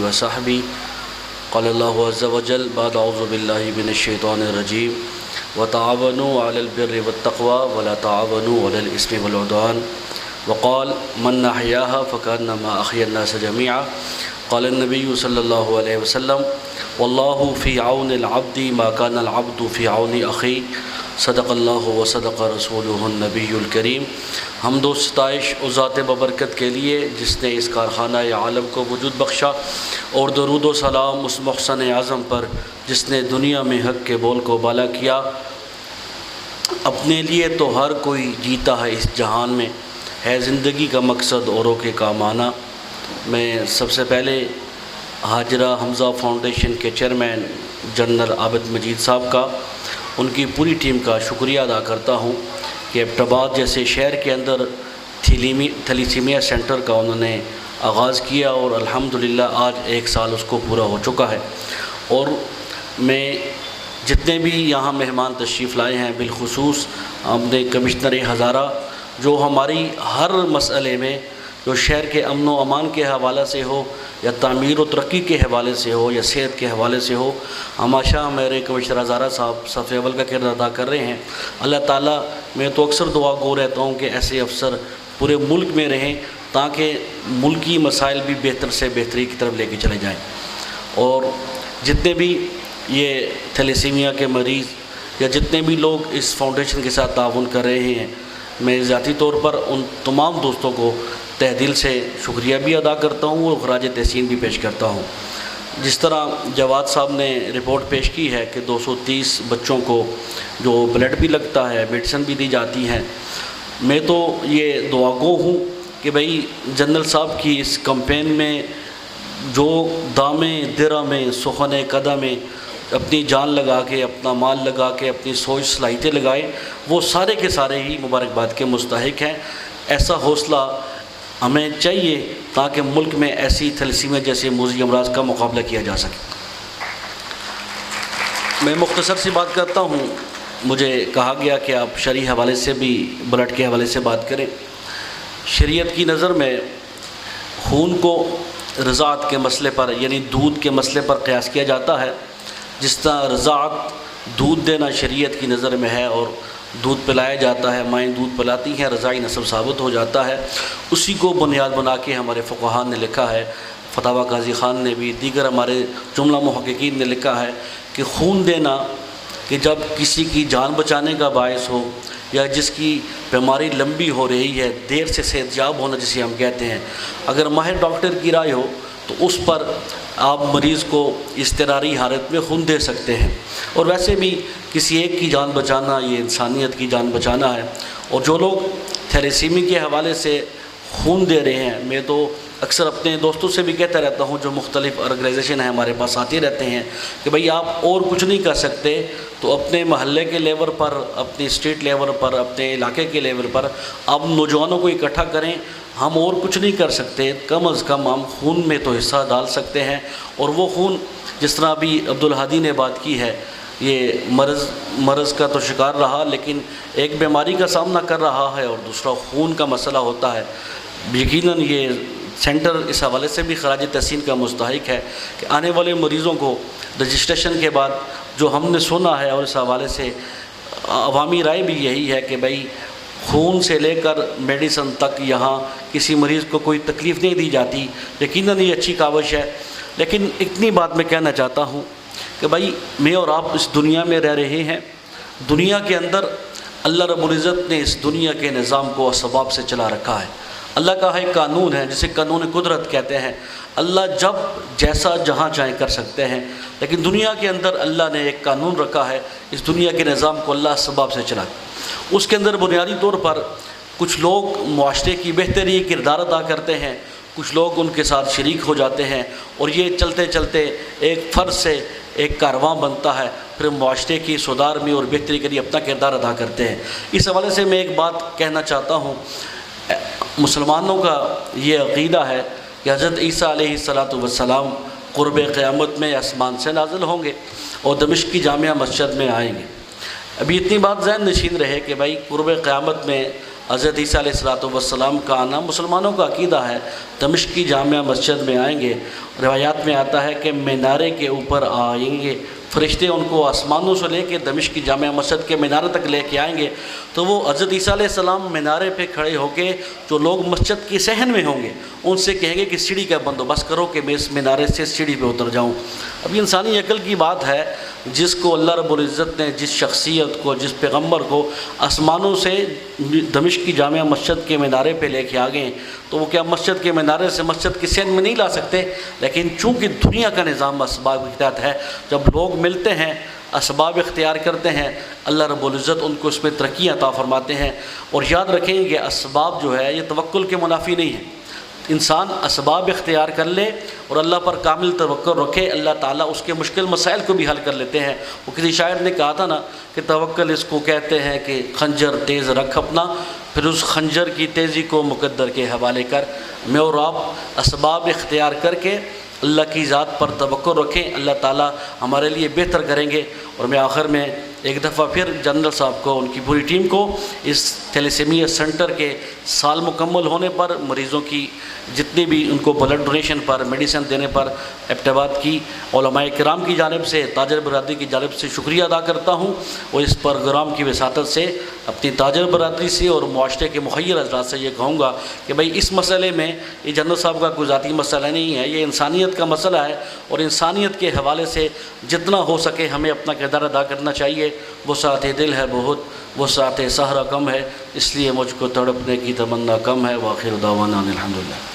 وصحبہ قال اللہ عز وجل بعد اعوذ باللہ من الشیطان الرجیم وتعاونوا علی البر والتقوی ولا تعاونوا علی الاثم والعدوان وقال من احیاها فکانما احیا الناس جميعا قال النبی صلی اللہ علیہ وسلم واللہ فی عون العبد ما کان العبد فی عون اخی صدق اللہ و صدق رسولہ النبی الکریم۔ حمد و ستائش اس ذات ببرکت کے لیے جس نے اس کارخانہ عالم کو وجود بخشا، اور درود و سلام اس محسن اعظم پر جس نے دنیا میں حق کے بول کو بالا کیا۔ اپنے لیے تو ہر کوئی جیتا ہے اس جہان میں، ہے زندگی کا مقصد اوروں کے کام آنا۔ میں سب سے پہلے ہاجرہ حمزہ فاؤنڈیشن کے چیئرمین جنرل عابد مجید صاحب کا، ان کی پوری ٹیم کا شکریہ ادا کرتا ہوں کہ ایبٹ آباد جیسے شہر کے اندر تھیلیسیمیا سینٹر کا انہوں نے آغاز کیا، اور الحمدللہ آج 1 سال اس کو پورا ہو چکا ہے۔ اور میں جتنے بھی یہاں مہمان تشریف لائے ہیں، بالخصوص اپنے کمشنر ہزارہ جو ہماری ہر مسئلے میں، جو شہر کے امن و امان کے حوالے سے ہو یا تعمیر و ترقی کے حوالے سے ہو یا صحت کے حوالے سے ہو، ہمیشہ میرے کمشنر ہزارہ صاحب صف اول کا کردار ادا کر رہے ہیں۔ اللہ تعالیٰ، میں تو اکثر دعا گو رہتا ہوں کہ ایسے افسر پورے ملک میں رہیں تاکہ ملکی مسائل بھی بہتر سے بہتری کی طرف لے کے چلے جائیں۔ اور جتنے بھی یہ تھیلیسیمیا کے مریض یا جتنے بھی لوگ اس فاؤنڈیشن کے ساتھ تعاون کر رہے ہیں، میں ذاتی طور پر ان تمام دوستوں کو تہ دل سے شکریہ بھی ادا کرتا ہوں اور خراج تحسین بھی پیش کرتا ہوں۔ جس طرح جواد صاحب نے رپورٹ پیش کی ہے کہ 230 بچوں کو جو بلڈ بھی لگتا ہے، میڈیسن بھی دی جاتی ہیں، میں تو یہ دعا گو ہوں کہ بھئی جنرل صاحب کی اس کمپین میں جو دامیں درہمیں سخن قدمیں اپنی جان لگا کے، اپنا مال لگا کے، اپنی سوچ صلاحیتیں لگائے، وہ سارے کے سارے ہی مبارکباد کے مستحق ہیں۔ ایسا حوصلہ ہمیں چاہیے تاکہ ملک میں ایسی تھیلیسیمیا جیسے موذی امراض کا مقابلہ کیا جا سکے۔ میں مختصر سی بات کرتا ہوں۔ مجھے کہا گیا کہ آپ شرعی حوالے سے بھی، بلڈ کے حوالے سے بات کریں۔ شریعت کی نظر میں خون کو رضاعت کے مسئلے پر، یعنی دودھ کے مسئلے پر قیاس کیا جاتا ہے۔ جس طرح رضاعت دودھ دینا شریعت کی نظر میں ہے اور دودھ پلایا جاتا ہے، مائیں دودھ پلاتی ہیں، رضاعی نسب ثابت ہو جاتا ہے، اسی کو بنیاد بنا کے ہمارے فقہاء نے لکھا ہے، فتاویٰ قاضی خان نے بھی، دیگر ہمارے جملہ محققین نے لکھا ہے کہ خون دینا کہ جب کسی کی جان بچانے کا باعث ہو یا جس کی بیماری لمبی ہو رہی ہے، دیر سے صحت یاب ہونا جسے ہم کہتے ہیں، اگر ماہر ڈاکٹر کی رائے ہو تو اس پر آپ مریض کو اضطراری حالت میں خون دے سکتے ہیں۔ اور ویسے بھی کسی ایک کی جان بچانا یہ انسانیت کی جان بچانا ہے۔ اور جو لوگ تھیلیسیمیا کے حوالے سے خون دے رہے ہیں، میں تو اکثر اپنے دوستوں سے بھی کہتا رہتا ہوں جو مختلف آرگنائزیشن ہیں ہمارے پاس آتے رہتے ہیں کہ بھئی آپ اور کچھ نہیں کر سکتے تو اپنے محلے کے لیول پر، اپنی اسٹیٹ لیول پر، اپنے علاقے کے لیول پر آپ نوجوانوں کو اکٹھا کریں۔ ہم اور کچھ نہیں کر سکتے، کم از کم ہم خون میں تو حصہ ڈال سکتے ہیں۔ اور وہ خون جس طرح ابھی عبدالہادی نے بات کی ہے، یہ مرض کا تو شکار رہا لیکن ایک بیماری کا سامنا کر رہا ہے اور دوسرا خون کا مسئلہ ہوتا ہے۔ یقیناً یہ سینٹر اس حوالے سے بھی خراج تحسین کا مستحق ہے کہ آنے والے مریضوں کو رجسٹریشن کے بعد جو ہم نے سنا ہے، اور اس حوالے سے عوامی رائے بھی یہی ہے کہ بھئی خون سے لے کر میڈیسن تک یہاں کسی مریض کو کوئی تکلیف نہیں دی جاتی۔ یقیناً یہ اچھی کاوش ہے، لیکن اتنی بات میں کہنا چاہتا ہوں کہ بھائی میں اور آپ اس دنیا میں رہ رہے ہیں، دنیا کے اندر اللہ رب العزت نے اس دنیا کے نظام کو اسباب سے چلا رکھا ہے۔ اللہ کا ایک قانون ہے جسے قانون قدرت کہتے ہیں۔ اللہ جب جیسا جہاں چاہیں کر سکتے ہیں، لیکن دنیا کے اندر اللہ نے ایک قانون رکھا ہے، اس دنیا کے نظام کو اللہ اسباب سے چلا۔ اس کے اندر بنیادی طور پر کچھ لوگ معاشرے کی بہتری کردار ادا کرتے ہیں، کچھ لوگ ان کے ساتھ شریک ہو جاتے ہیں، اور یہ چلتے چلتے ایک فرد سے ایک کارواں بنتا ہے، پھر معاشرے کی سدھار میں اور بہتری کے لیے اپنا کردار ادا کرتے ہیں۔ اس حوالے سے میں ایک بات کہنا چاہتا ہوں، مسلمانوں کا یہ عقیدہ ہے کہ حضرت عیسیٰ علیہ السلام قرب قیامت میں آسمان سے نازل ہوں گے اور دمشق کی جامعہ مسجد میں آئیں گے۔ ابھی اتنی بات ذہن نشین رہے کہ بھائی قرب قیامت میں حضرت عیسیٰ علیہ السلام کا آنا مسلمانوں کا عقیدہ ہے، دمشق کی جامع مسجد میں آئیں گے، روایات میں آتا ہے کہ مینارے کے اوپر آئیں گے، فرشتے ان کو آسمانوں سے لے کے دمشق کی جامع مسجد کے مینارے تک لے کے آئیں گے، تو وہ حضرت عیسیٰ علیہ السلام مینارے پہ کھڑے ہو کے جو لوگ مسجد کی صحن میں ہوں گے ان سے کہیں گے کہ سیڑھی کا بندوبست کرو کہ میں اس مینارے سے سیڑھی پہ اتر جاؤں۔ اب یہ انسانی عقل کی بات ہے، جس کو اللہ رب العزت نے، جس شخصیت کو، جس پیغمبر کو آسمانوں سے دمشق کی جامع مسجد کے مینارے پہ لے کے آ گئے، تو وہ کیا مسجد کے مینارے سے مسجد کی صحن میں نہیں لا سکتے؟ لیکن چونکہ دنیا کا نظام اسباب کے تحت ہے، جب لوگ ملتے ہیں، اسباب اختیار کرتے ہیں، اللہ رب العزت ان کو اس میں ترقی عطا فرماتے ہیں۔ اور یاد رکھیں کہ اسباب جو ہے یہ توکل کے منافی نہیں ہے۔ انسان اسباب اختیار کر لے اور اللہ پر کامل توکل رکھے، اللہ تعالیٰ اس کے مشکل مسائل کو بھی حل کر لیتے ہیں۔ وہ کسی شاعر نے کہا تھا نا کہ توکل اس کو کہتے ہیں کہ خنجر تیز رکھ اپنا، پھر اس خنجر کی تیزی کو مقدر کے حوالے کر۔ میں اور آپ اسباب اختیار کر کے اللہ کی ذات پر توکل رکھیں، اللہ تعالیٰ ہمارے لیے بہتر کریں گے۔ اور میں آخر میں ایک دفعہ پھر جنرل صاحب کو، ان کی پوری ٹیم کو اس تھیلیسیمیا سینٹر کے سال مکمل ہونے پر، مریضوں کی جتنی بھی ان کو بلڈ ڈونیشن پر، میڈیسن دینے پر ایبٹیباد کی علماء کرام کی جانب سے، تاجر برادری کی جانب سے شکریہ ادا کرتا ہوں، اور اس پروگرام کی وساطت سے اپنی تاجر برادری سے اور معاشرے کے مخیر حضرات سے یہ کہوں گا کہ بھائی اس مسئلے میں یہ جنرل صاحب کا کوئی ذاتی مسئلہ نہیں ہے، یہ انسانیت کا مسئلہ ہے، اور انسانیت کے حوالے سے جتنا ہو سکے ہمیں اپنا کردار ادا کرنا چاہیے۔ وسعت دل ہے بہت، وسعت صحرا کم ہے، اس لیے مجھ کو تڑپنے کی تمنا کم ہے۔ وآخر دعوانا الحمدللہ۔